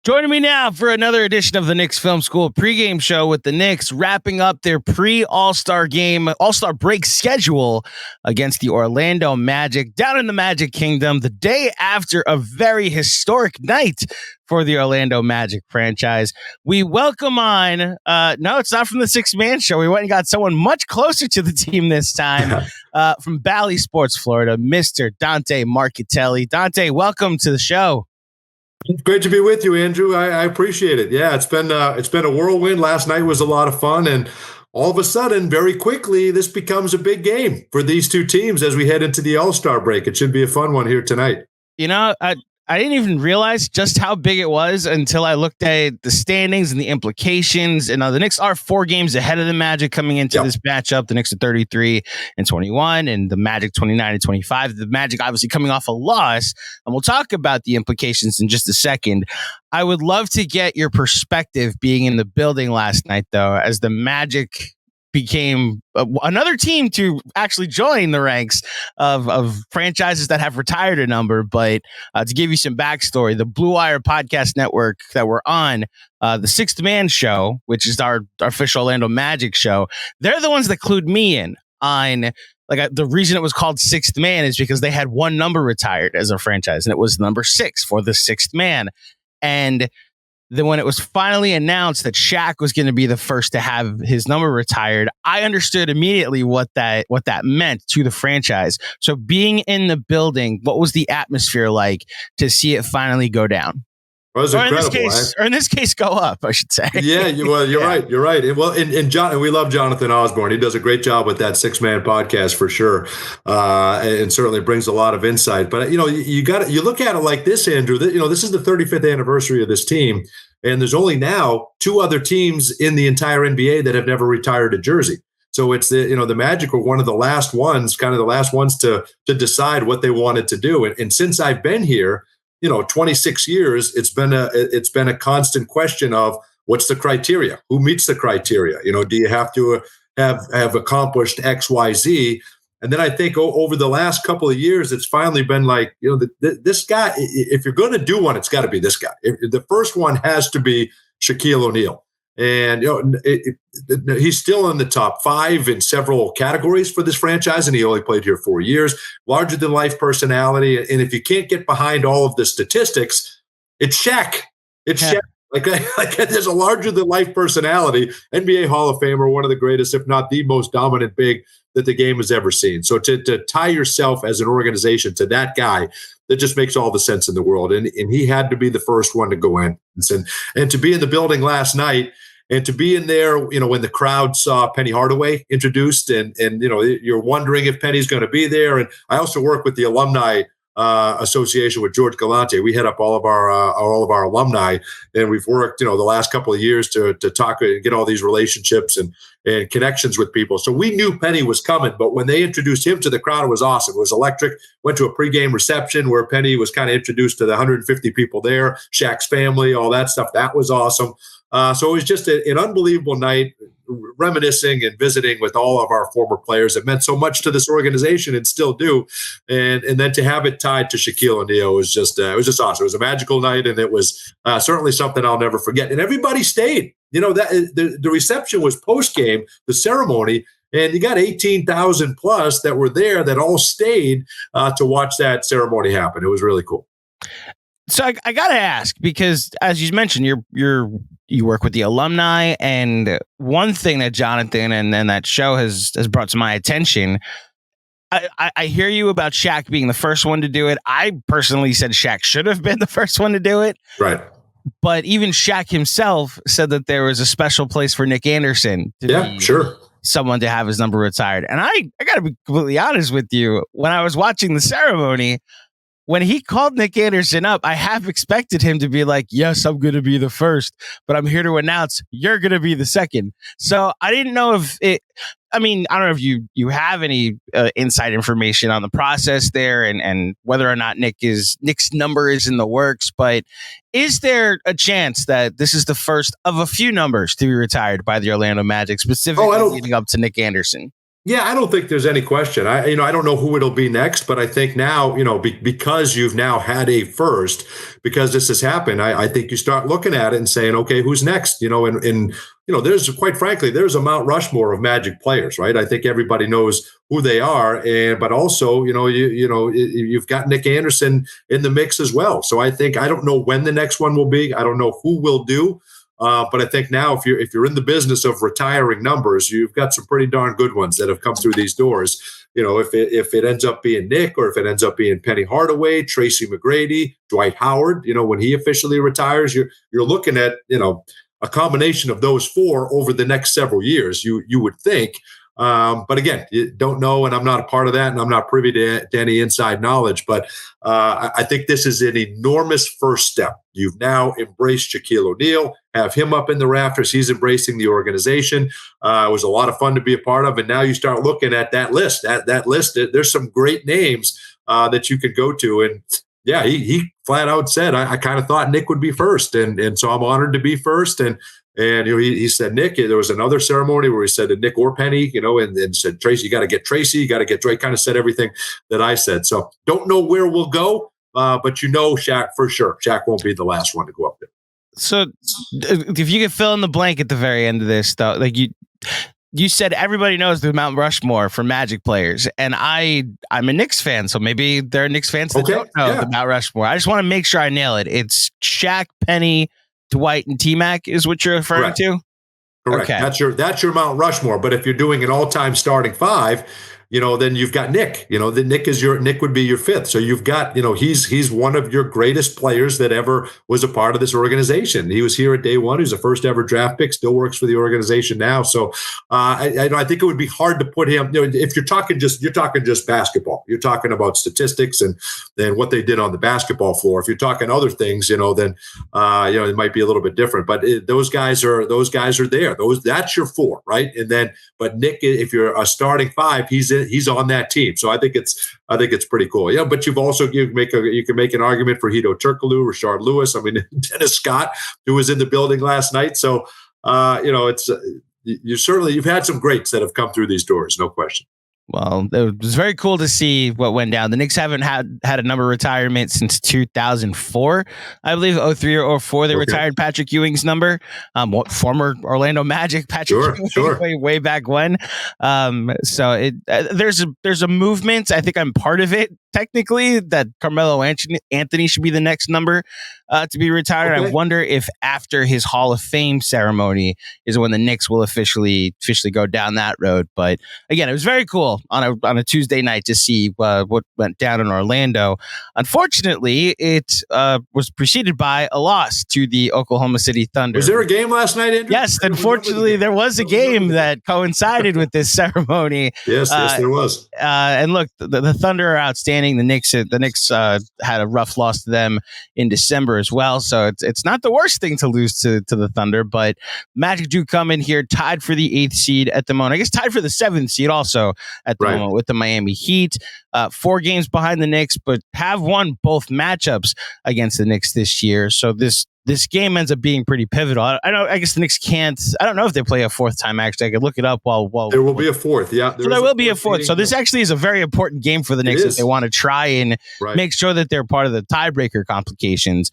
Joining me now for another edition of the Knicks Film School pregame show with the Knicks wrapping up their pre-All-Star game, All-Star break schedule against the Orlando Magic down in the Magic Kingdom the day after a very historic night for the Orlando Magic franchise. We welcome on, no, it's not from the six-man show. We went and got someone much closer to the team this time from Bally Sports, Florida, Mr. Dante Marchitelli. Dante, welcome to the show. It's great to be with you, Andrew. I appreciate it. Yeah, it's been a whirlwind. Last night was a lot of fun, and all of a sudden, very quickly, this becomes a big game for these two teams as we head into the All-Star break. It should be a fun one here tonight. You know, I didn't even realize just how big it was until I looked at the standings and the implications. And the Knicks are 4 games ahead of the Magic coming into this matchup. The Knicks are 33-21 and the Magic 29-25. The Magic obviously coming off a loss. And we'll talk about the implications in just a second. I would love to get your perspective being in the building last night, though, as the Magic became another team to actually join the ranks of franchises that have retired a number. But to give you some backstory, the Blue Wire podcast network that we're on, the Sixth Man show, which is our official Orlando Magic show, they're the ones that clued me in on the reason it was called Sixth Man is because they had one number retired as a franchise, and it was number 6 for the Sixth Man. And then when it was finally announced that Shaq was going to be the first to have his number retired, I understood immediately what that meant to the franchise. So being in the building, what was the atmosphere like to see it finally go down? Well, it was incredible. Or in this case, go up, I should say. Yeah, you're right. You're right. And we love Jonathan Osborne. He does a great job with that 6-man podcast for sure, and certainly brings a lot of insight. But you look at it like this, Andrew. This is the 35th anniversary of this team, and there's only now 2 other teams in the entire NBA that have never retired a jersey. So it's the Magic were one of the last ones, to decide what they wanted to do. And since I've been here, 26 years, it's been a constant question of what's the criteria? Who meets the criteria? Do you have to have accomplished X, Y, Z? And then I think over the last couple of years, it's finally been like, this guy, if you're going to do one, it's got to be this guy. The first one has to be Shaquille O'Neal. And he's still in the top 5 in several categories for this franchise, and he only played here 4 years. Larger than life personality, and if you can't get behind all of the statistics, it's Shaq. It's Shaq. Like there's a larger than life personality. NBA Hall of Famer, one of the greatest, if not the most dominant big that the game has ever seen. So to tie yourself as an organization to that guy, that just makes all the sense in the world. And he had to be the first one to go in. And to be in the building last night and to be in there, when the crowd saw Penny Hardaway introduced and you're wondering if Penny's going to be there. And I also work with the Alumni Association with George Galante. We head up all of our alumni, and we've worked, the last couple of years to talk and get all these relationships and connections with people. So we knew Penny was coming, but when they introduced him to the crowd, it was awesome. It was electric. Went to a pregame reception where Penny was kind of introduced to the 150 people there, Shaq's family, all that stuff. That was awesome. So it was just an unbelievable night, reminiscing and visiting with all of our former players. It meant so much to this organization and still do. And then to have it tied to Shaquille O'Neal was just awesome. It was a magical night, and it was certainly something I'll never forget. And everybody stayed. That the reception was post game, the ceremony, and you got 18,000 plus that were there that all stayed to watch that ceremony happen. It was really cool. So I got to ask, because as you mentioned, you work with the alumni, and one thing that Jonathan and that show has brought to my attention, I hear you about Shaq being the first one to do it. I personally said Shaq should have been the first one to do it. Right. But even Shaq himself said that there was a special place for Nick Anderson to be someone to have his number retired. And I got to be completely honest with you. When I was watching the ceremony, when he called Nick Anderson up, I half expected him to be like, yes, I'm going to be the first, but I'm here to announce you're going to be the second. So I didn't know if I don't know if you have any inside information on the process there and whether or not Nick's number is in the works, but is there a chance that this is the first of a few numbers to be retired by the Orlando Magic, specifically leading up to Nick Anderson? Yeah, I don't think there's any question. I don't know who it'll be next, but I think now, because you've now had a first, because this has happened, I think you start looking at it and saying, okay, who's next? And there's, quite frankly, there's a Mount Rushmore of Magic players, right? I think everybody knows who they are, but also, you've got Nick Anderson in the mix as well. So I don't know when the next one will be. I don't know who will do. But I think now, if you're in the business of retiring numbers, you've got some pretty darn good ones that have come through these doors. If it ends up being Nick, or if it ends up being Penny Hardaway, Tracy McGrady, Dwight Howard, when he officially retires, you're looking at a combination of those four over the next several years. You would think. But again, you don't know, and I'm not a part of that, and I'm not privy to any inside knowledge. But I think this is an enormous first step. You've now embraced Shaquille O'Neal, have him up in the rafters. He's embracing the organization. It was a lot of fun to be a part of. And now you start looking at that list. That list, there's some great names that you could go to. And yeah, he flat out said, I kind of thought Nick would be first. And so I'm honored to be first. And he said, Nick, there was another ceremony where he said to Nick or Penny, and said, Tracy, you got to get Tracy, you got to get Drake, kind of said everything that I said. So don't know where we'll go, but Shaq for sure. Shaq won't be the last one to go up there. So if you could fill in the blank at the very end of this, though, like you said, everybody knows the Mount Rushmore for Magic players, and I'm a Knicks fan, so maybe there are Knicks fans that don't know the Mount Rushmore. I just want to make sure I nail it. It's Shaq, Penny, Dwight, and T-Mac is what you're referring to? Correct. Okay. That's your Mount Rushmore. But if you're doing an all-time starting five, then you've got Nick. Then Nick would be your fifth. So you've got, he's one of your greatest players that ever was a part of this organization. He was here at day one. He was the first ever draft pick. Still works for the organization now. So I think it would be hard to put him. If you're talking just basketball, you're talking about statistics and what they did on the basketball floor. If you're talking other things, then it might be a little bit different. But those guys are there. That's your four, right? And then, but Nick, if you're a starting five, he's on that team. So I think it's pretty cool. Yeah, but you can make an argument for Hedo Turkoglu, Rashard Lewis. I mean, Dennis Scott, who was in the building last night. So it's you've had some greats that have come through these doors, no question. Well, it was very cool to see what went down. The Knicks haven't had a number of retirements since 2004, I believe, 03 or 04. They retired Patrick Ewing's number. Former Orlando Magic Patrick Ewing, way back when. So there's a movement. I think I'm part of it. Technically, that Carmelo Anthony should be the next number to be retired. Okay. I wonder if after his Hall of Fame ceremony is when the Knicks will officially go down that road. But again, it was very cool on a Tuesday night to see what went down in Orlando. Unfortunately, it was preceded by a loss to the Oklahoma City Thunder. Was there a game last night, Andrew? Yes, unfortunately, there was a game that coincided with this ceremony. Yes, there was. And look, the Thunder are outstanding. The Knicks had a rough loss to them in December as well, so it's not the worst thing to lose to the Thunder. But Magic do come in here tied for the 8th seed at the moment. I guess tied for the 7th seed also at the moment with the Miami Heat. 4 games behind the Knicks, but have won both matchups against the Knicks this year. So this game ends up being pretty pivotal. I guess the Knicks can't. I don't know if they play a 4th time. Actually, I could look it up while there will be a 4th. Yeah, there will be a 4th. So this actually is a very important game for the Knicks if they want to try and make sure that they're part of the tiebreaker complications.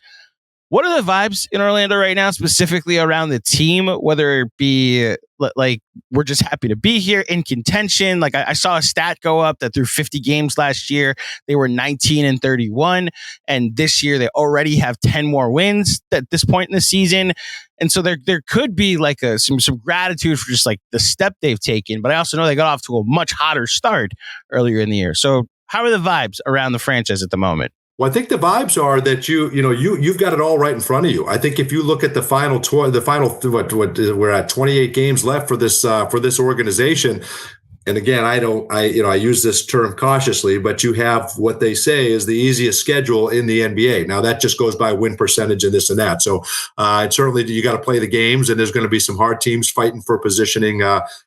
What are the vibes in Orlando right now, specifically around the team? Whether it be like we're just happy to be here in contention. Like I saw a stat go up that through 50 games last year, they were 19-31. And this year they already have 10 more wins at this point in the season. And so there could be like some gratitude for just like the step they've taken. But I also know they got off to a much hotter start earlier in the year. So how are the vibes around the franchise at the moment? Well, I think the vibes are that you've got it all right in front of you. I think if you look at the final we're at 28 games left for this organization. And again, I use this term cautiously, but you have what they say is the easiest schedule in the NBA. Now that just goes by win percentage and this and that. So it's certainly you got to play the games, and there's going to be some hard teams fighting for positioning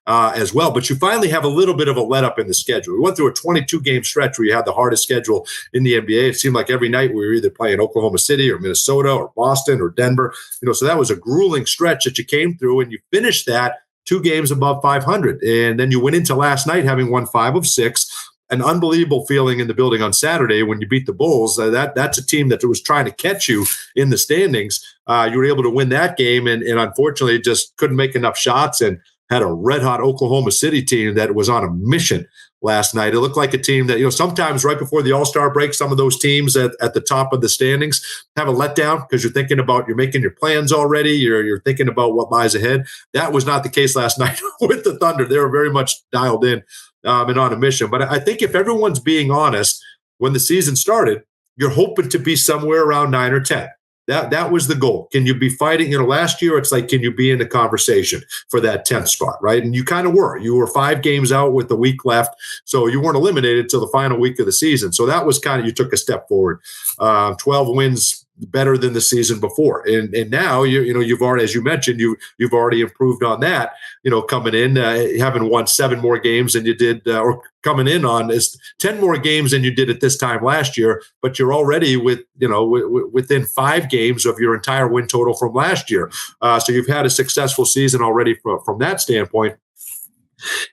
as well. But you finally have a little bit of a let up in the schedule. We went through a 22 game stretch where you had the hardest schedule in the NBA. It seemed like every night we were either playing Oklahoma City or Minnesota or Boston or Denver. So that was a grueling stretch that you came through, and you finished that 2 games above 500. And then you went into last night having won 5 of 6. An unbelievable feeling in the building on Saturday when you beat the Bulls. That's a team that was trying to catch you in the standings. You were able to win that game, and unfortunately just couldn't make enough shots and had a red-hot Oklahoma City team that was on a mission last night. It looked like a team that, sometimes right before the All-Star break, some of those teams at the top of the standings have a letdown because you're making your plans already. You're thinking about what lies ahead. That was not the case last night with the Thunder. They were very much dialed in and on a mission. But I think if everyone's being honest, when the season started, you're hoping to be somewhere around 9 or 10. That was the goal. Can you be fighting? Last year, it's like, can you be in the conversation for that 10th spot, right? And you kind of were. You were 5 games out with a week left, so you weren't eliminated till the final week of the season. So that was you took a step forward. 12 wins, better than the season before, and now you've already, as you mentioned, you've already improved on that. Coming in, having won 7 more games than you did, or coming in on is 10 more games than you did at this time last year. But you're already within 5 games of your entire win total from last year. So you've had a successful season already from that standpoint.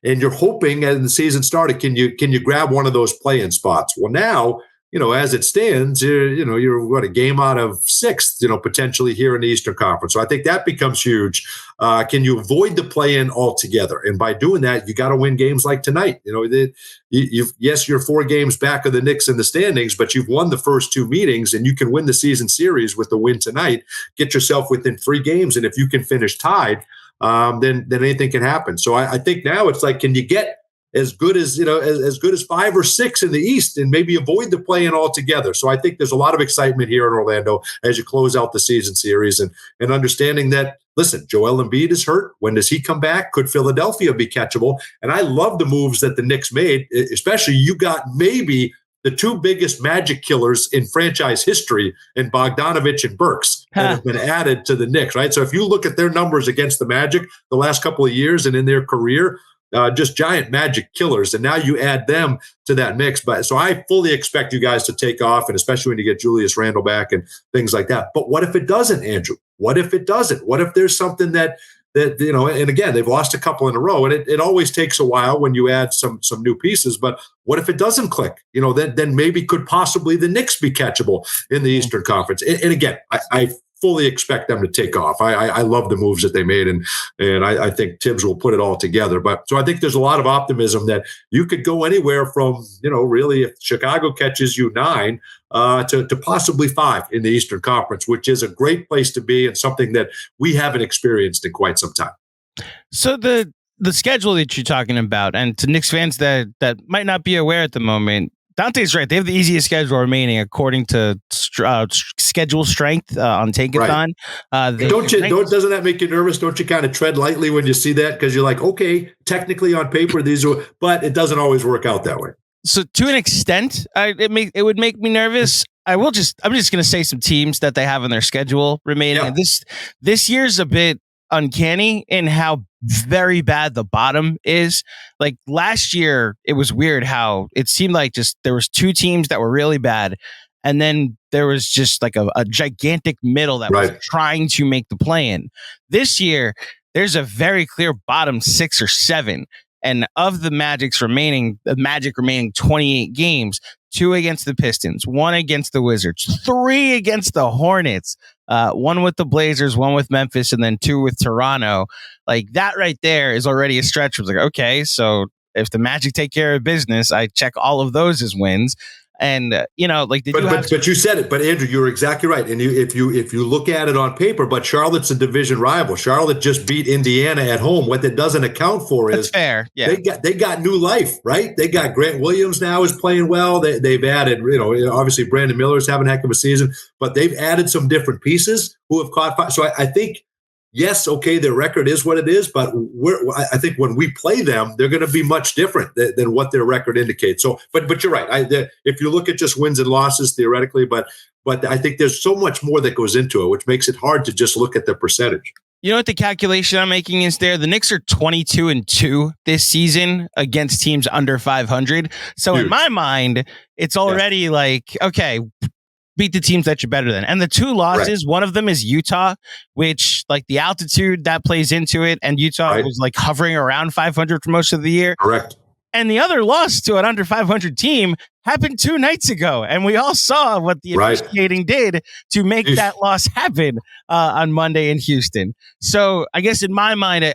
And you're hoping, as the season started, can you grab one of those play-in spots? Well, now, as it stands, you're what, a game out of 6th, potentially here in the Eastern Conference. So I think that becomes huge. Can you avoid the play-in altogether? And by doing that, you got to win games like tonight. Yes, you're 4 games back of the Knicks in the standings, but you've won the first 2 meetings, and you can win the season series with the win tonight. Get yourself within 3 games, and if you can finish tied, then anything can happen. So I think now it's like, can you get as good as 5 or 6 in the East and maybe avoid the play-in altogether? So I think there's a lot of excitement here in Orlando as you close out the season series and understanding that, listen, Joel Embiid is hurt. When does he come back? Could Philadelphia be catchable? And I love the moves that the Knicks made, especially you got maybe the 2 biggest Magic killers in franchise history in Bogdanovich and Burks that have been added to the Knicks, right? So if you look at their numbers against the Magic the last couple of years and in their career, just giant Magic killers, and now you add them to that mix. But so I fully expect you guys to take off, and especially when you get Julius Randle back and things like that. But what if it doesn't, Andrew? What if it doesn't? What if there's something that and again, they've lost a couple in a row, and it always takes a while when you add some new pieces. But what if it doesn't click? Then maybe could possibly the Knicks be catchable in the Eastern Conference? And again, I fully expect them to take off. I love the moves that they made, and I think Tibbs will put it all together. But so I think there's a lot of optimism that you could go anywhere from, really, if Chicago catches you 9 to possibly 5 in the Eastern Conference, which is a great place to be and something that we haven't experienced in quite some time. So the schedule that you're talking about, and to Knicks fans that might not be aware at the moment, Dante's right. They have the easiest schedule remaining according to schedule strength on Tankathon. Right. Doesn't that make you nervous? Don't you kind of tread lightly when you see that? Because you're like, okay, technically on paper these are, but it doesn't always work out that way. So to an extent, it would make me nervous. I'm just going to say some teams that they have on their schedule remaining. Yeah. And this year's a bit uncanny in how very bad the bottom is. Like last year, it was weird how it seemed like just there was 2 teams that were really bad, and then there was just like a gigantic middle that was trying to make the play-in. This year, there's a very clear bottom 6 or 7. And of the Magic remaining 28 games, 2 against the Pistons, 1 against the Wizards, 3 against the Hornets, 1 with the Blazers, 1 with Memphis, and then 2 with Toronto. Like that right there is already a stretch. I was like, okay, so if the Magic take care of business, I check all of those as wins. And but you said it. But Andrew, you're exactly right. And if you look at it on paper, but Charlotte's a division rival. Charlotte just beat Indiana at home. What that doesn't account for is fair. Yeah, they got new life, right? They got Grant Williams now is playing well. They've added, obviously Brandon Miller's having a heck of a season, but they've added some different pieces who have caught fire. So I think. Yes, okay, their record is what it is, but I think when we play them, they're going to be much different than what their record indicates. So, but you're right. If you look at just wins and losses theoretically, but I think there's so much more that goes into it, which makes it hard to just look at the percentage. You know what the calculation I'm making is there? The Knicks are 22-2 this season against teams under 500. So in my mind, it's already like, okay, beat the teams that you're better than. And the two losses, one of them is Utah, which like the altitude that plays into it. And Utah was like hovering around 500 for most of the year. Correct. And the other loss to an under 500 team happened 2 nights ago. And we all saw what the officiating did to make that loss happen on Monday in Houston. So I guess in my mind,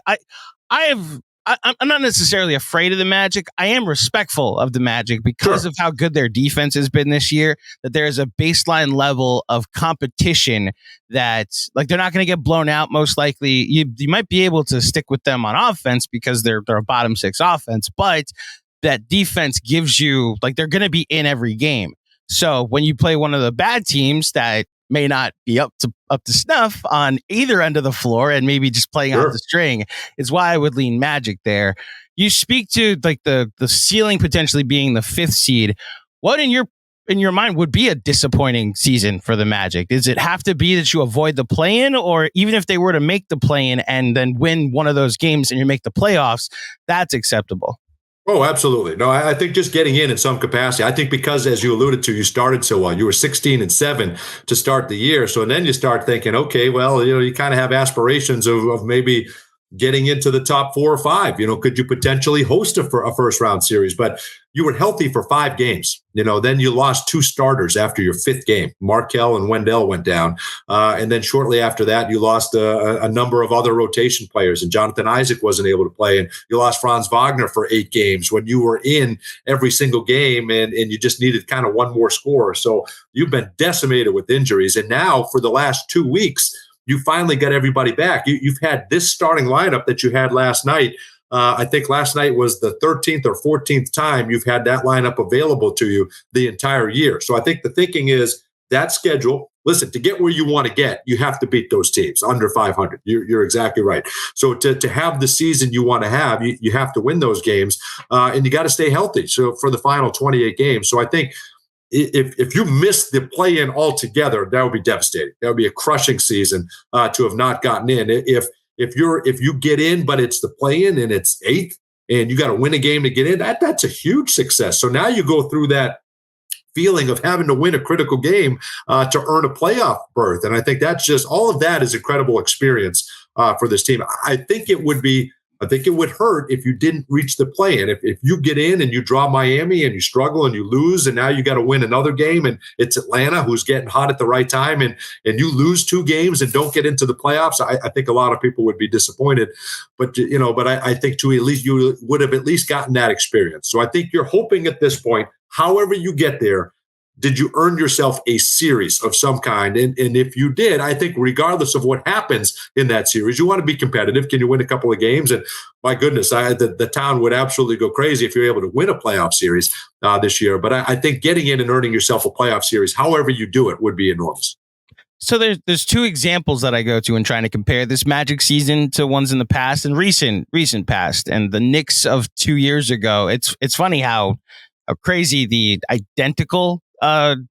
I'm not necessarily afraid of the Magic. I am respectful of the Magic because of how good their defense has been this year, that there is a baseline level of competition that like they're not going to get blown out. Most likely you might be able to stick with them on offense because they're a bottom 6 offense, but that defense gives you like, they're going to be in every game. So when you play one of the bad teams that may not be up to snuff on either end of the floor and maybe just playing off the string is why I would lean Magic there. You speak to like the ceiling potentially being the 5th seed. What in your mind would be a disappointing season for the Magic? Does it have to be that you avoid the play-in, or even if they were to make the play-in and then win one of those games and you make the playoffs, that's acceptable? Oh, absolutely. No, I think just getting in some capacity. I think because, as you alluded to, you started so well. You were 16-7 to start the year. So then you start thinking, okay, well, you kind of have aspirations of maybe getting into the top 4 or 5. Could you potentially host a first round series? But you were healthy for 5 games. Then you lost 2 starters after your 5th game. Markelle and Wendell went down. And then shortly after that, you lost a number of other rotation players, and Jonathan Isaac wasn't able to play. And you lost Franz Wagner for 8 games when you were in every single game and you just needed kind of one more score. So you've been decimated with injuries. And now for the last 2 weeks, you finally got everybody back. You've had this starting lineup that you had last night. I think last night was the 13th or 14th time you've had that lineup available to you the entire year. So I think the thinking is that schedule, listen, to get where you want to get, you have to beat those teams under 500. You're exactly right. So to have the season you want to have, you have to win those games, and you got to stay healthy. So for the final 28 games. So I think if you miss the play-in altogether, that would be devastating. That would be a crushing season to have not gotten in. If you get in, but it's the play-in and it's 8th, and you got to win a game to get in, that's a huge success. So now you go through that feeling of having to win a critical game to earn a playoff berth, and I think that's just all of that is incredible experience for this team. I think it would hurt if you didn't reach the play-in. If you get in and you draw Miami and you struggle and you lose, and now you got to win another game, and it's Atlanta who's getting hot at the right time, and you lose 2 games and don't get into the playoffs, I think a lot of people would be disappointed. But I think at least you would have at least gotten that experience. So I think you're hoping at this point, however you get there, did you earn yourself a series of some kind? And if you did, I think regardless of what happens in that series, you want to be competitive. Can you win a couple of games? And my goodness, the town would absolutely go crazy if you're able to win a playoff series this year. But I think getting in and earning yourself a playoff series, however you do it, would be enormous. So there's 2 examples that I go to in trying to compare this Magic season to ones in the past and recent past. And the Knicks of 2 years ago, it's funny how crazy the identical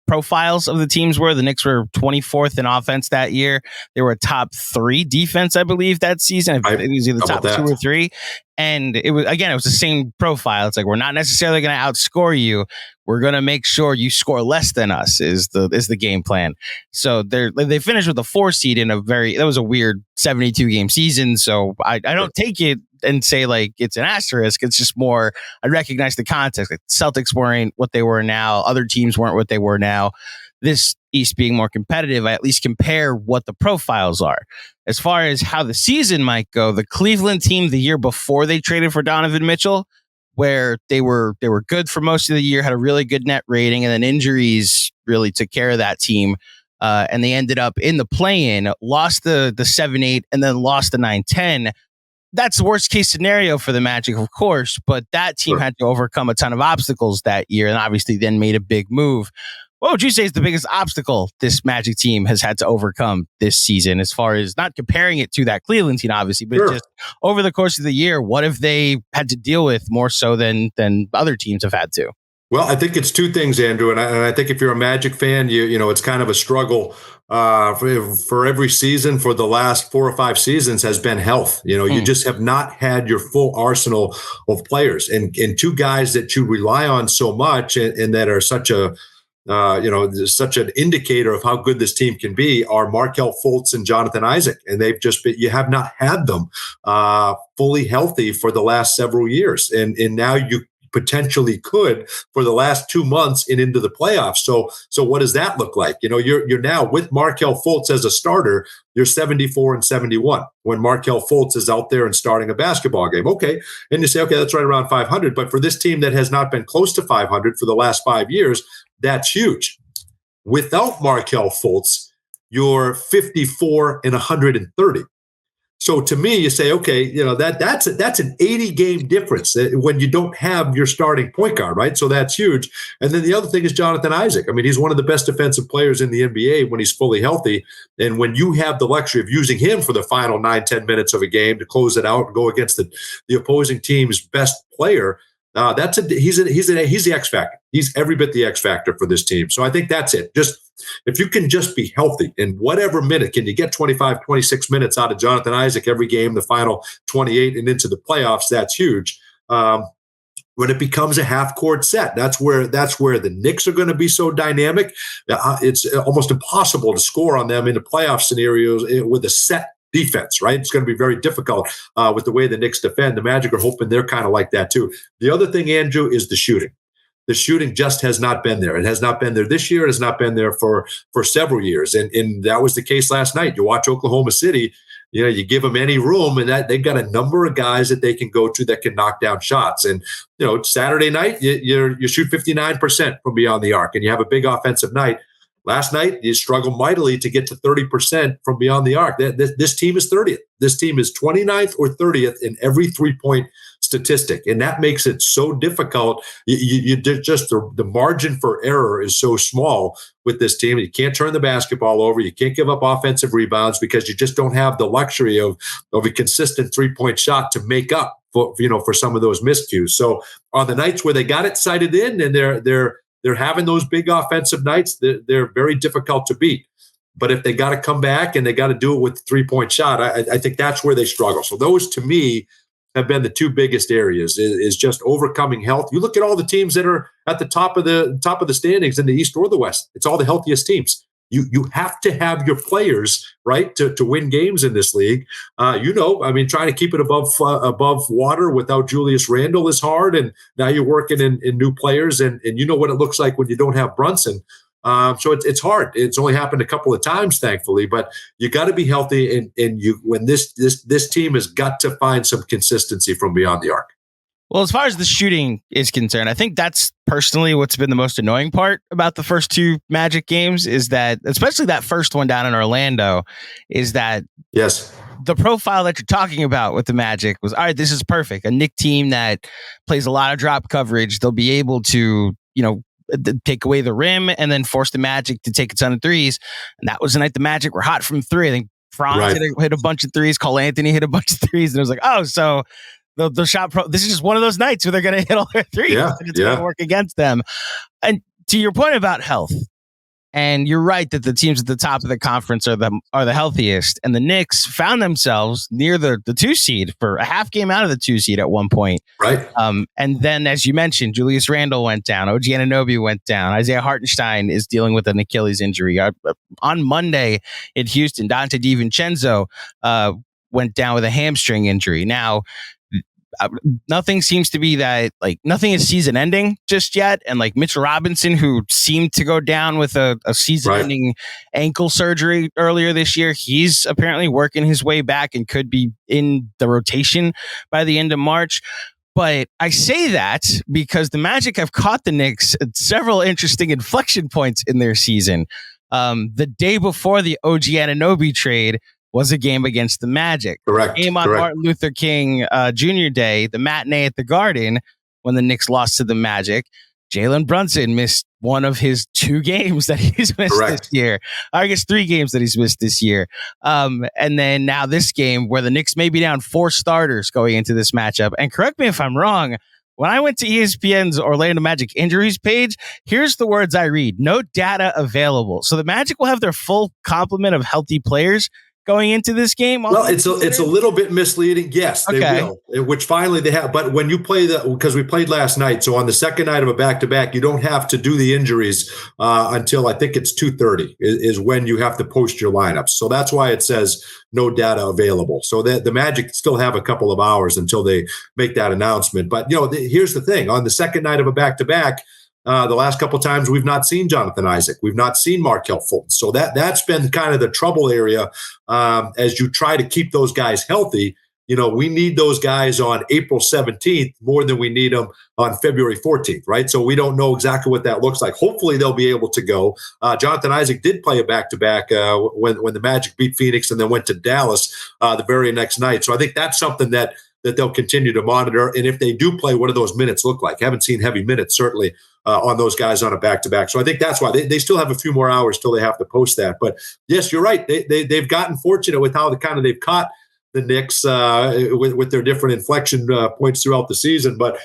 profiles of the teams were. The Knicks were 24th in offense that year. They were a top 3 defense, I believe, that season. It was either top 2 or 3. And it was the same profile. It's like, we're not necessarily going to outscore you. We're going to make sure you score less than us is the game plan. So they finished with a 4 seed in that was a weird 72 game season. So I don't take it and say like it's an asterisk. It's just more, I recognize the context. Like Celtics weren't what they were now. Other teams weren't what they were now. This East being more competitive, I at least compare what the profiles are. As far as how the season might go, the Cleveland team the year before they traded for Donovan Mitchell, where they were good for most of the year, had a really good net rating, and then injuries really took care of that team. And they ended up in the play-in, lost the 7-8, and then lost the 9-10. That's the worst case scenario for the Magic, of course, but that team had to overcome a ton of obstacles that year and obviously then made a big move. What would you say is the biggest obstacle this Magic team has had to overcome this season, as far as not comparing it to that Cleveland team, obviously, but just over the course of the year, what have they had to deal with more so than other teams have had to? Well, I think it's 2 things, Andrew, and I think if you're a Magic fan, you know it's kind of a struggle for every season for the last 4 or 5 seasons has been health. You just have not had your full arsenal of players, and 2 guys that you rely on so much and that are such a such an indicator of how good this team can be are Markelle Fultz and Jonathan Isaac. And they've just been, you have not had them fully healthy for the last several years. And now you potentially could for the last 2 months and into the playoffs. So what does that look like? You're now with Markelle Fultz as a starter, you're 74-71 when Markelle Fultz is out there and starting a basketball game. Okay. And you say, okay, that's right around 500. But for this team that has not been close to 500 for the last 5 years, that's huge. Without Markelle Fultz, you're 54-130. So to me, you say, okay, that's an 80-game difference when you don't have your starting point guard, right? So that's huge. And then the other thing is Jonathan Isaac. I mean, he's one of the best defensive players in the NBA when he's fully healthy. And when you have the luxury of using him for the final 9-10 minutes of a game to close it out and go against the opposing team's best player, he's the X factor. He's every bit the X factor for this team. So I think that's it. Just if you can just be healthy in whatever minute, can you get 25, 26 minutes out of Jonathan Isaac every game, the final 28 and into the playoffs? That's huge. When it becomes a half-court set, that's where the Knicks are going to be so dynamic. It's almost impossible to score on them in the playoff scenarios with a set defense, right? It's going to be very difficult with the way the Knicks defend. The Magic are hoping they're kind of like that too. The other thing, Andrew, is the shooting. The shooting just has not been there. It has not been there this year. It has not been there for several years. And that was the case last night. You watch Oklahoma City, you give them any room and that they've got a number of guys that they can go to that can knock down shots. And, Saturday night, you shoot 59% from beyond the arc and you have a big offensive night. Last night, you struggled mightily to get to 30% from beyond the arc. This team is 30th. This team is 29th or 30th in every three-point statistic. And that makes it so difficult. The margin for error is so small with this team. You can't turn the basketball over. You can't give up offensive rebounds because you just don't have the luxury of a consistent three-point shot to make up for some of those miscues. So on the nights where they got it sighted in and they're having those big offensive nights, they're very difficult to beat. But if they got to come back and they got to do it with the three-point shot, I think that's where they struggle. So those, to me, have been the two biggest areas is just overcoming health. You look at all the teams that are at the top of the standings in the East or the West. It's all the healthiest teams. You have to have your players, right, to win games in this league. Trying to keep it above water without Julius Randle is hard. And now you're working in new players, and you know what it looks like when you don't have Brunson. So it's hard. It's only happened a couple of times, thankfully, but you got to be healthy. And when this team has got to find some consistency from beyond the arc. Well, as far as the shooting is concerned, I think that's personally what's been the most annoying part about the first two Magic games is that, especially that first one down in Orlando, is that yes, the profile that you're talking about with the Magic was, all right, this is perfect. A Knick team that plays a lot of drop coverage. They'll be able to, take away the rim and then force the Magic to take a ton of threes. And that was the night the Magic were hot from three. I think Franz hit a bunch of threes. Cole Anthony hit a bunch of threes. And it was like, oh, so the shot this is just one of those nights where they're going to hit all their threes and it's going to work against them. And to your point about health, and you're right that the teams at the top of the conference are the healthiest, and the Knicks found themselves near the 2 seed for a half game out of the 2 seed at one point. Right. And then, as you mentioned, Julius Randle went down, OG Anunoby went down, Isaiah Hartenstein is dealing with an Achilles injury. On Monday in Houston, Dante DiVincenzo went down with a hamstring injury. Now, nothing seems to be that, nothing is season ending just yet. And Mitchell Robinson, who seemed to go down with a season ending ankle surgery earlier this year, he's apparently working his way back and could be in the rotation by the end of March. But I say that because the Magic have caught the Knicks at several interesting inflection points in their season. The day before the OG Anunoby trade was a game against the Magic. Correct. Game on Martin Luther King Jr. Day, the matinee at the Garden, when the Knicks lost to the Magic. Jalen Brunson missed one of his 2 games that he's missed this year. I guess 3 games that he's missed this year. And then now this game where the Knicks may be down 4 starters going into this matchup. And correct me if I'm wrong, when I went to ESPN's Orlando Magic injuries page, here's the words I read: no data available. So the Magic will have their full complement of healthy players going into this game? Well, it's a little bit misleading. Yes, they will, which finally they have. But when you play because we played last night, so on the second night of a back-to-back, you don't have to do the injuries until I think it's 2:30 is when you have to post your lineups. So that's why it says no data available. So the Magic still have a couple of hours until they make that announcement. But, here's the thing. On the second night of a back-to-back, the last couple of times we've not seen Jonathan Isaac. We've not seen Markelle Fulton. So that's been kind of the trouble area as you try to keep those guys healthy. We need those guys on April 17th more than we need them on February 14th, right? So we don't know exactly what that looks like. Hopefully they'll be able to go. Jonathan Isaac did play a back-to-back when the Magic beat Phoenix and then went to Dallas the very next night. So I think that's something that they'll continue to monitor. And if they do play, what do those minutes look like? Haven't seen heavy minutes, certainly, on those guys on a back-to-back. So I think that's why they still have a few more hours till they have to post that. But yes, you're right. They've gotten fortunate with how they've caught the Knicks with their different inflection points throughout the season. But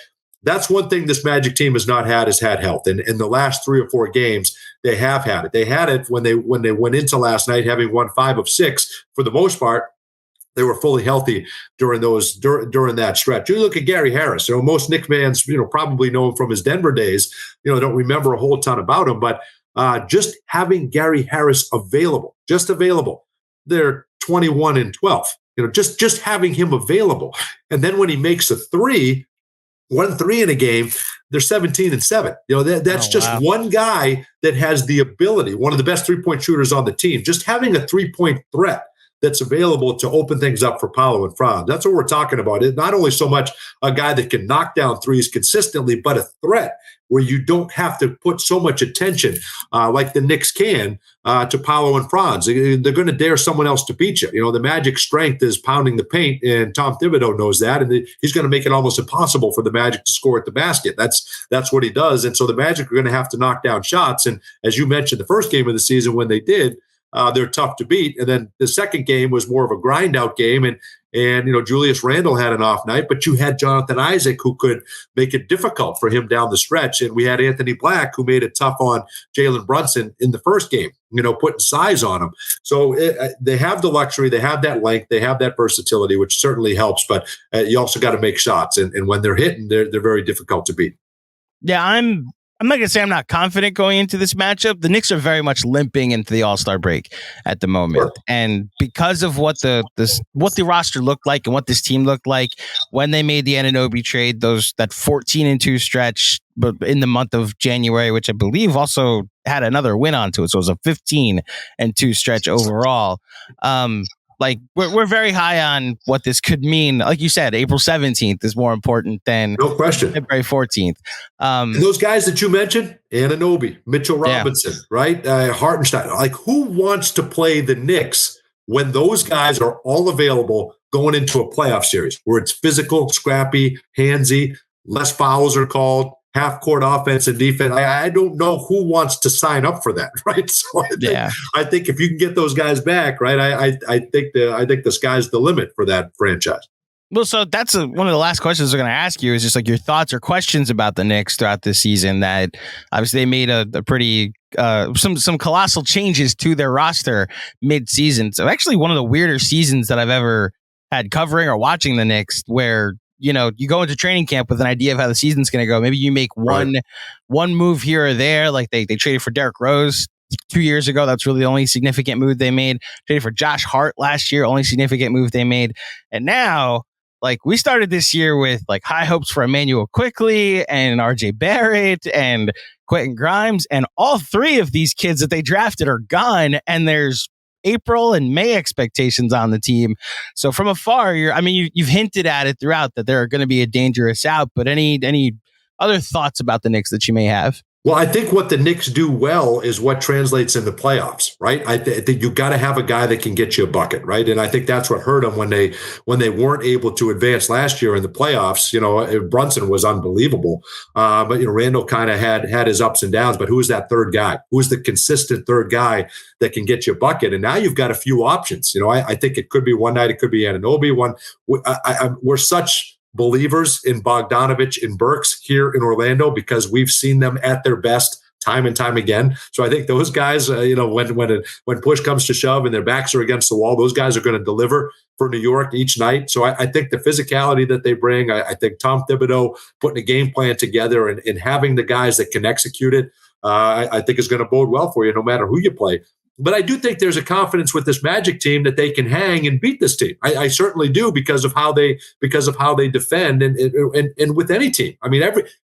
that's one thing this Magic team has not had is had health. And in the last 3 or 4 games, they have had it. They had it when they went into last night, having won 5 of 6 for the most part. They were fully healthy during that stretch. You look at Gary Harris. Most Knicks fans, probably know him from his Denver days. Don't remember a whole ton about him, but just having Gary Harris available, they're 21-12. Just having him available, and then when he makes one three in a game, they're 17-7. That's just one guy that has the ability, one of the best 3-point shooters on the team. Just having a 3-point threat that's available to open things up for Paolo and Franz. That's what we're talking about. It's not only so much a guy that can knock down threes consistently, but a threat where you don't have to put so much attention like the Knicks can to Paolo and Franz. They're going to dare someone else to beat you. The Magic's strength is pounding the paint, and Tom Thibodeau knows that, and he's going to make it almost impossible for the Magic to score at the basket. That's what he does, and so the Magic are going to have to knock down shots. And as you mentioned, the first game of the season when they did, they're tough to beat. And then the second game was more of a grind out game. And Julius Randle had an off night, but you had Jonathan Isaac who could make it difficult for him down the stretch. And we had Anthony Black who made it tough on Jalen Brunson in the first game, putting size on him. So they have the luxury, they have that length, they have that versatility, which certainly helps. But you also got to make shots. And when they're hitting, they're very difficult to beat. Yeah, I'm not going to say I'm not confident going into this matchup. The Knicks are very much limping into the All-Star break at the moment. Sure. And because of what the roster looked like and what this team looked like when they made the Anunoby trade, that 14-2 stretch but in the month of January, which I believe also had another win onto it. So it was a 15-2 stretch overall. We're very high on what this could mean. Like you said, April 17th is more important than no question February 14th. Those guys that you mentioned, Anunoby, Mitchell Robinson, right? Hartenstein. Who wants to play the Knicks when those guys are all available going into a playoff series where it's physical, scrappy, handsy, less fouls are called, half-court offense and defense? I don't know who wants to sign up for that, right? So I think if you can get those guys back, right, I think the sky's the limit for that franchise. Well, so that's one of the last questions we're going to ask you is just your thoughts or questions about the Knicks throughout this season. That obviously they made a pretty some colossal changes to their roster mid-season. So actually one of the weirder seasons that I've ever had covering or watching the Knicks, where you go into training camp with an idea of how the season's going to go. Maybe you make one move here or there. Like they traded for Derrick Rose 2 years ago. That's really the only significant move they made. Traded for Josh Hart last year. Only significant move they made. And now, we started this year with high hopes for Emmanuel Quickley and RJ Barrett and Quentin Grimes. And all 3 of these kids that they drafted are gone. And there's April and May expectations on the team. So from afar, you've hinted at it throughout that they're going to be a dangerous out. But any other thoughts about the Knicks that you may have? Well, I think what the Knicks do well is what translates in the playoffs, right? I think you got to have a guy that can get you a bucket, right? And I think that's what hurt them when they weren't able to advance last year in the playoffs. Brunson was unbelievable, but Randall kind of had his ups and downs. But who is that third guy? Who's the consistent third guy that can get you a bucket? And now you've got a few options. I think it could be one night, it could be Anunoby. We're such believers in Bogdanovich and Burks here in Orlando because we've seen them at their best time and time again. So I think those guys, when push comes to shove and their backs are against the wall, those guys are going to deliver for New York each night. So I think the physicality that they bring, I think Tom Thibodeau putting a game plan together and having the guys that can execute it, I think is going to bode well for you no matter who you play. But I do think there's a confidence with this Magic team that they can hang and beat this team. I certainly do because of how they defend and with any team. I mean,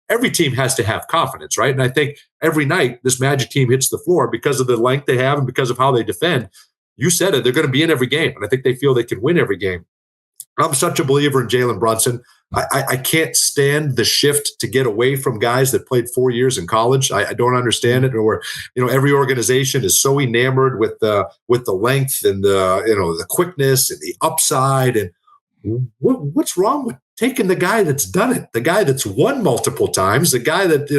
every team has to have confidence, right? And I think every night this Magic team hits the floor because of the length they have and because of how they defend. You said it; they're going to be in every game, and I think they feel they can win every game. I'm such a believer in Jalen Brunson. I can't stand the shift to get away from guys that played 4 years in college. I don't understand it. Or every organization is so enamored with the length and the quickness and the upside. And what's wrong with taking the guy that's done it, the guy that's won multiple times, the guy that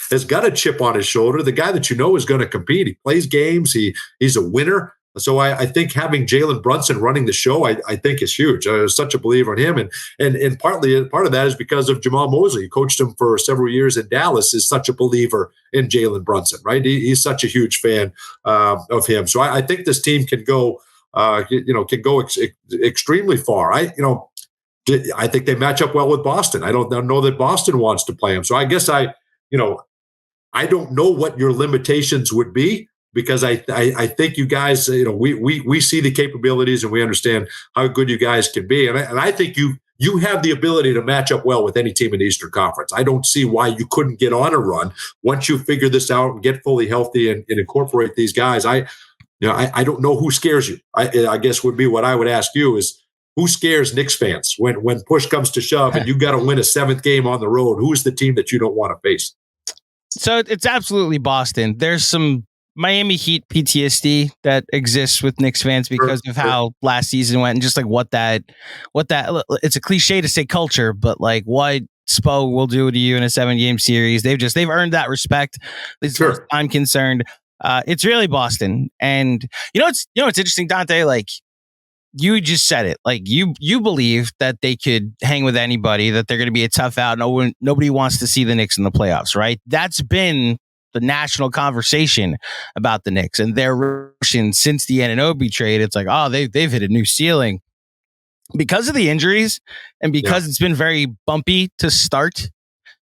has got a chip on his shoulder, the guy that is going to compete. He plays games. He's a winner. So I think having Jalen Brunson running the show, I think is huge. I was such a believer in him, and part of that is because of Jamal Mosley. He coached him for several years in Dallas. Is such a believer in Jalen Brunson, right? He's such a huge fan of him. So I think this team can go, extremely far. I think they match up well with Boston. I don't know that Boston wants to play him. So I guess I don't know what your limitations would be. Because I think you guys, we see the capabilities and we understand how good you guys can be. And I think you have the ability to match up well with any team in the Eastern Conference. I don't see why you couldn't get on a run once you figure this out and get fully healthy and incorporate these guys. I don't know who scares you. I guess would be what I would ask you is, who scares Knicks fans when push comes to shove and you got to win a 7th game on the road? Who is the team that you don't want to face? So it's absolutely Boston. There's some Miami Heat PTSD that exists with Knicks fans because of how last season went and just like what that it's a cliche to say culture, but like what Spo will do to you in a 7-game series. They've earned that respect. As far as I'm concerned, it's really Boston. And it's interesting, Dante, like you just said it, like you believe that they could hang with anybody, that they're going to be a tough out. Nobody wants to see the Knicks in the playoffs, right? That's been the national conversation about the Knicks and their rushing since the Anunoby trade. It's like, oh, they've hit a new ceiling because of the injuries and because it's been very bumpy to start.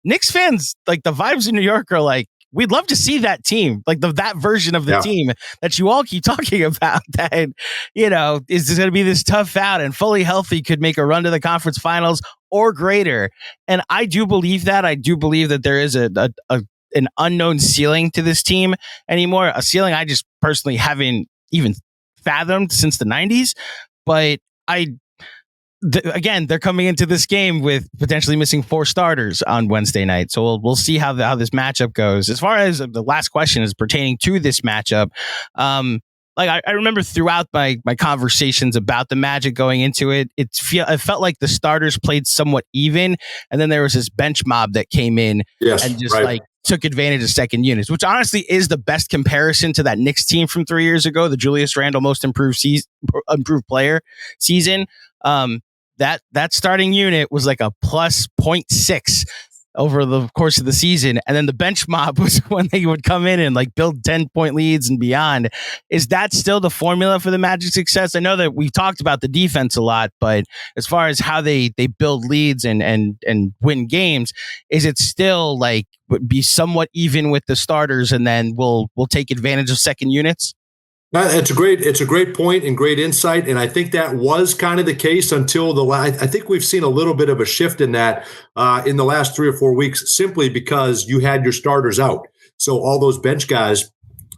Knicks fans, like the vibes in New York are like, we'd love to see that team, like that version of the team that you all keep talking about that, is going to be this tough out and fully healthy, could make a run to the conference finals or greater. And I do believe that. I do believe that there is an unknown ceiling to this team anymore. A ceiling I just personally haven't even fathomed since the 90s. But again, they're coming into this game with potentially missing 4 starters on Wednesday night. So we'll see how this matchup goes. As far as the last question is pertaining to this matchup, like I remember throughout my conversations about the Magic going into it, it felt like the starters played somewhat even, and then there was this bench mob that came in and just like took advantage of second units, which honestly is the best comparison to that Knicks team from 3 years ago, the Julius Randle most improved player season. That starting unit was like a plus 0.6 over the course of the season. And then the bench mob was when they would come in and like build 10-point leads and beyond. Is that still the formula for the Magic success? I know that we've talked about the defense a lot, but as far as how they build leads and win games, is it still like be somewhat even with the starters and then we'll take advantage of second units? It's a great point and great insight, and I think that was kind of the case until I think we've seen a little bit of a shift in that in the last 3 or 4 weeks, simply because you had your starters out, so all those bench guys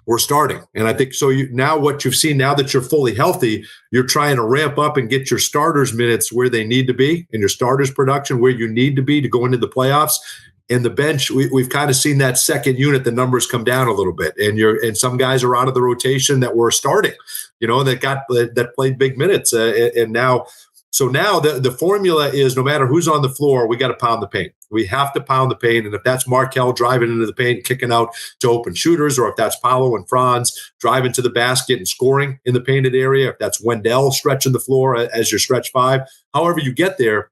were starting, and I think so. Now what you've seen, now that you're fully healthy, you're trying to ramp up and get your starters minutes where they need to be, and your starters production where you need to be to go into the playoffs. And the bench, we've kind of seen that second unit, the numbers come down a little bit, and some guys are out of the rotation that were starting, that played big minutes, and now the formula is no matter who's on the floor, we got to pound the paint. We have to pound the paint, and if that's Markelle driving into the paint, kicking out to open shooters, or if that's Paolo and Franz driving to the basket and scoring in the painted area, if that's Wendell stretching the floor as your stretch 5, however you get there.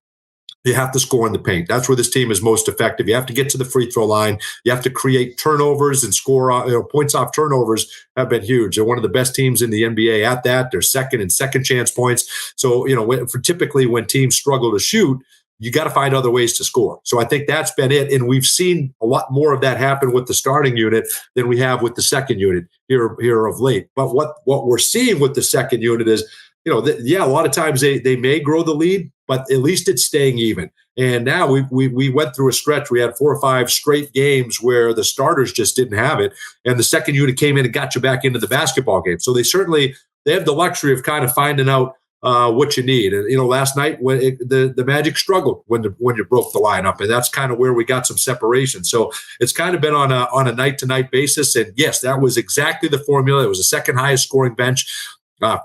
You have to score in the paint. That's where this team is most effective. You have to get to the free throw line. You have to create turnovers and score. Points off turnovers have been huge. They're one of the best teams in the NBA at that. They're second in second chance points. So, typically when teams struggle to shoot, you got to find other ways to score. So I think that's been it. And we've seen a lot more of that happen with the starting unit than we have with the second unit here of late. But what we're seeing with the second unit is, a lot of times they may grow the lead, but at least it's staying even. And now we went through a stretch. We had 4 or 5 straight games where the starters just didn't have it, and the second unit came in and got you back into the basketball game. So they have the luxury of kind of finding out what you need. And last night when the Magic struggled when you broke the lineup, and that's kind of where we got some separation. So it's kind of been on a night to night basis. And yes, that was exactly the formula. It was the second highest scoring bench.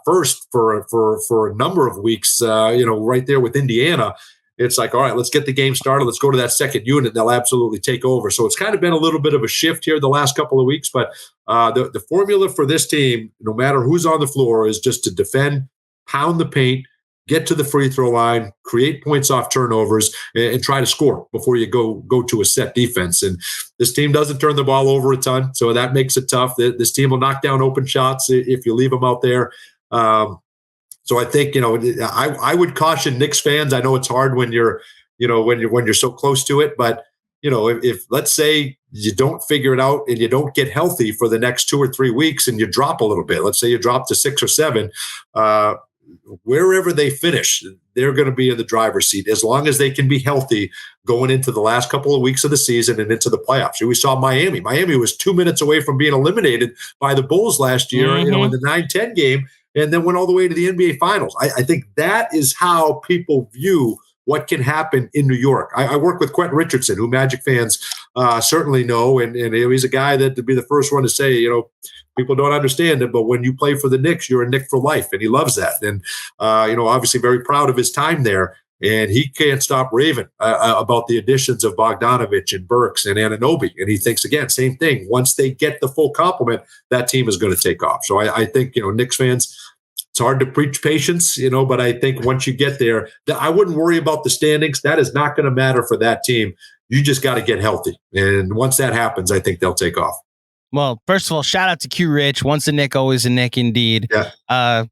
First for a number of weeks, right there with Indiana. It's like, all right, let's get the game started. Let's go to that second unit. They'll absolutely take over. So it's kind of been a little bit of a shift here the last couple of weeks. But the formula for this team, no matter who's on the floor, is just to defend, pound the paint, get to the free throw line, create points off turnovers, and try to score before you go to a set defense. And this team doesn't turn the ball over a ton, so that makes it tough. This team will knock down open shots if you leave them out there. So I think I would caution Knicks fans. I know it's hard when you're so close to it, but if let's say you don't figure it out and you don't get healthy for the next 2 or 3 weeks and you drop a little bit, let's say you drop to 6 or 7. Wherever they finish, they're going to be in the driver's seat as long as they can be healthy going into the last couple of weeks of the season and into the playoffs. We saw Miami. Miami was 2 minutes away from being eliminated by the Bulls last year, in the 9-10 game, and then went all the way to the NBA Finals. I think that is how people view what can happen in New York. I work with Quentin Richardson, who Magic fans certainly know, and he's a guy that to be the first one to say, people don't understand it, but when you play for the Knicks, you're a Knick for life, and he loves that. And obviously very proud of his time there, and he can't stop raving about the additions of Bogdanovich and Burks and Anunoby. And he thinks, again, same thing. Once they get the full complement, that team is going to take off. So I think Knicks fans, it's hard to preach patience, but I think once you get there, I wouldn't worry about the standings. That is not going to matter for that team. You just got to get healthy. And once that happens, I think they'll take off. Well, first of all, shout out to Q Rich. Once a Knick, always a Knick indeed. Yeah.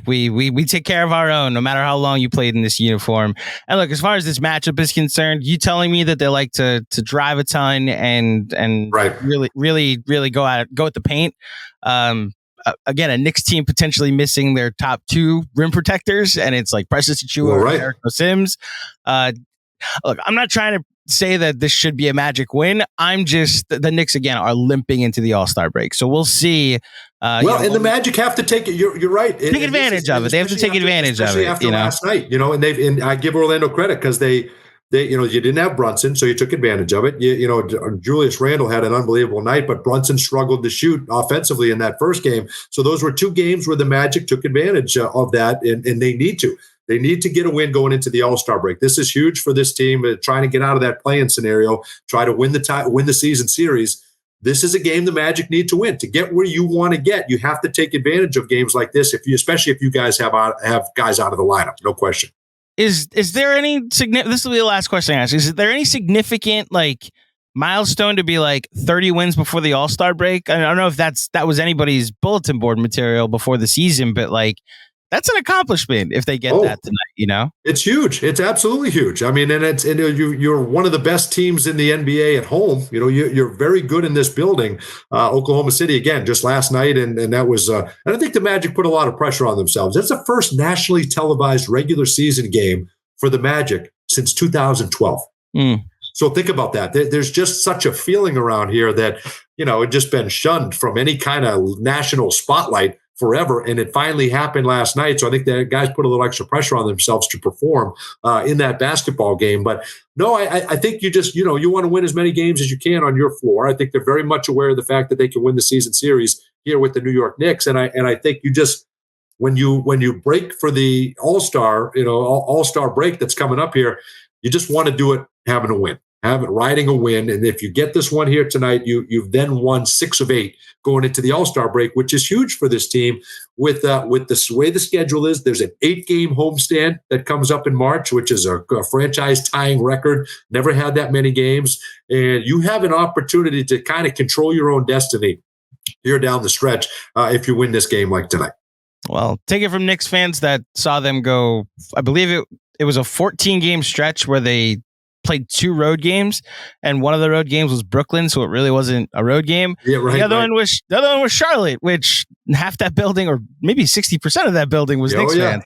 We take care of our own, no matter how long you played in this uniform. And look, as far as this matchup is concerned, you telling me that they like to drive a ton and right. really go at the paint. Again, a Knicks team potentially missing their top 2 rim protectors, and it's like Precious Achiuwa and Eric Sims. Look, I'm not trying to say that this should be a Magic win. I'm just the Knicks again are limping into the All-Star break, so we'll see. And the Magic have to take it. You're right. Take advantage of it. They have to take advantage of it. After last night, and I give Orlando credit because they you didn't have Brunson, so you took advantage of it. Julius Randle had an unbelievable night, but Brunson struggled to shoot offensively in that first game. So those were 2 games where the Magic took advantage of that, and they need to. They need to get a win going into the All-Star break. This is huge for this team, trying to get out of that play-in scenario, try to win the season series. This is a game the Magic need to win. To get where you want to get, you have to take advantage of games like this, especially if you guys have guys out of the lineup, no question. Is there any significant? This will be the last question I ask. Is there any significant milestone to be 30 wins before the All-Star break? I don't know if that was anybody's bulletin board material before the season, but that's an accomplishment if they get that tonight. It's huge. It's absolutely huge. I mean, and you're one of the best teams in the NBA at home. You're very good in this building. Oklahoma City again just last night, and that was. And I think the Magic put a lot of pressure on themselves. That's the first nationally televised regular season game for the Magic since 2012. So think about that. There's just such a feeling around here that it just been shunned from any kind of national spotlight forever, and it finally happened last night. So I think the guys put a little extra pressure on themselves to perform in that basketball game. But no, I think you just you want to win as many games as you can on your floor. I think they're very much aware of the fact that they can win the season series here with the New York Knicks, and I think you just when you break for the All-Star All-Star break that's coming up here, you just want to do it having a win. riding a win. And if you get this one here tonight, you've then won 6 of 8 going into the All-Star break, which is huge for this team. With the way the schedule is, there's an 8-game homestand that comes up in March, which is a franchise tying record. Never had that many games. And you have an opportunity to kind of control your own destiny here down the stretch if you win this game like tonight. Well, take it from Knicks fans that saw them go, I believe it was a 14-game stretch where they played 2 road games, and one of the road games was Brooklyn, so it really wasn't a road game. Yeah, right. The other one was Charlotte, which half that building, or maybe 60% of that building, was Knicks fans.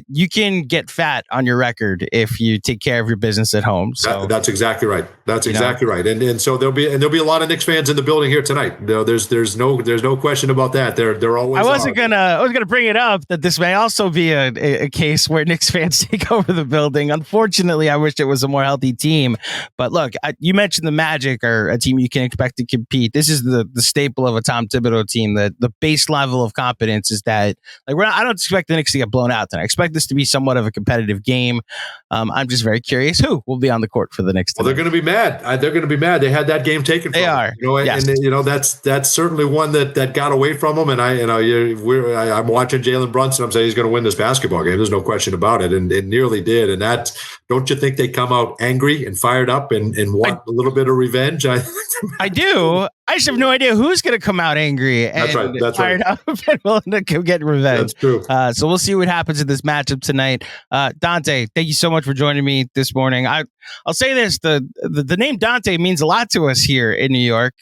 You can get fat on your record if you take care of your business at home. So that's exactly right. That's exactly right. And so there'll be a lot of Knicks fans in the building here tonight. There's no question about that. They're always. I was gonna bring it up that this may also be a case where Knicks fans take over the building. Unfortunately, I wish it was a more healthy team. But look, you mentioned the Magic are a team you can expect to compete. This is the staple of a Tom Thibodeau team. That the base level of competence is that I don't expect the Knicks to get blown out tonight. I expect this to be somewhat of a competitive game. I'm just very curious who will be on the court for the next. Well, they're going to be mad. They're going to be mad. They had that game taken from them. Yes. And that's certainly one that got away from them. And I'm watching Jalen Brunson. I'm saying he's going to win this basketball game. There's no question about it. And it nearly did. And that, don't you think they come out angry and fired up and want a little bit of revenge? I do. I just have no idea who's going to come out angry and fired up and willing to get revenge. That's true. So we'll see what happens in this matchup tonight. Dante, thank you so much for joining me this morning. I'll say this: the name Dante means a lot to us here in New York.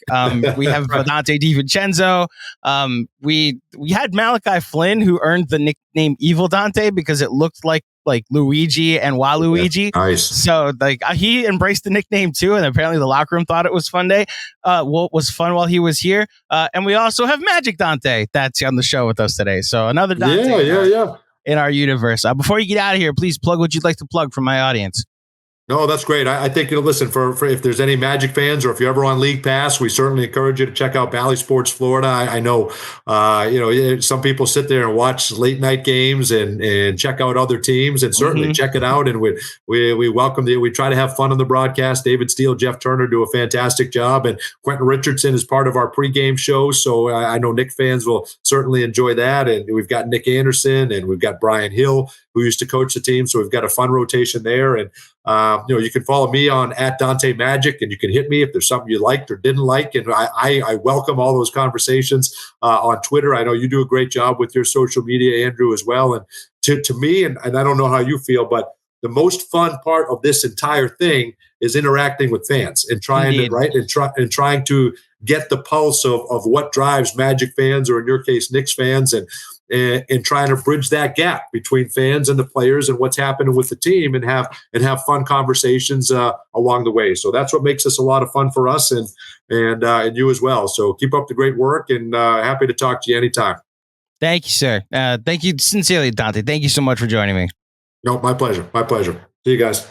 We have Dante DiVincenzo. We had Malachi Flynn, who earned the nickname Evil Dante because it looked like Luigi and Waluigi. Yeah, nice. So he embraced the nickname too, and apparently the locker room thought it was fun day. What was fun while he was here. And we also have Magic Dante that's on the show with us today. So another Dante in our universe. Before you get out of here, please plug what you'd like to plug for my audience. No, that's great. I think, listen, for if there's any Magic fans or if you're ever on League Pass, we certainly encourage you to check out Bally Sports Florida. I know, some people sit there and watch late night games and check out other teams, and certainly check it out. And we welcome we try to have fun on the broadcast. David Steele, Jeff Turner do a fantastic job, and Quentin Richardson is part of our pregame show. So I know Knick fans will certainly enjoy that. And we've got Nick Anderson and we've got Brian Hill, who used to coach the team. So we've got a fun rotation there. And you can follow me on @DanteMagic, and you can hit me if there's something you liked or didn't like. And I welcome all those conversations on Twitter. I know you do a great job with your social media, Andrew, as well. And to me, and I don't know how you feel, but the most fun part of this entire thing is interacting with fans and trying trying to get the pulse of what drives Magic fans, or in your case, Knicks fans, and trying to bridge that gap between fans and the players and what's happening with the team, and have fun conversations along the way. So that's what makes this a lot of fun for us and you as well. So keep up the great work, and happy to talk to you anytime. Thank you, sir. Thank you sincerely, Dante. Thank you so much for joining me. No, my pleasure. My pleasure. See you guys.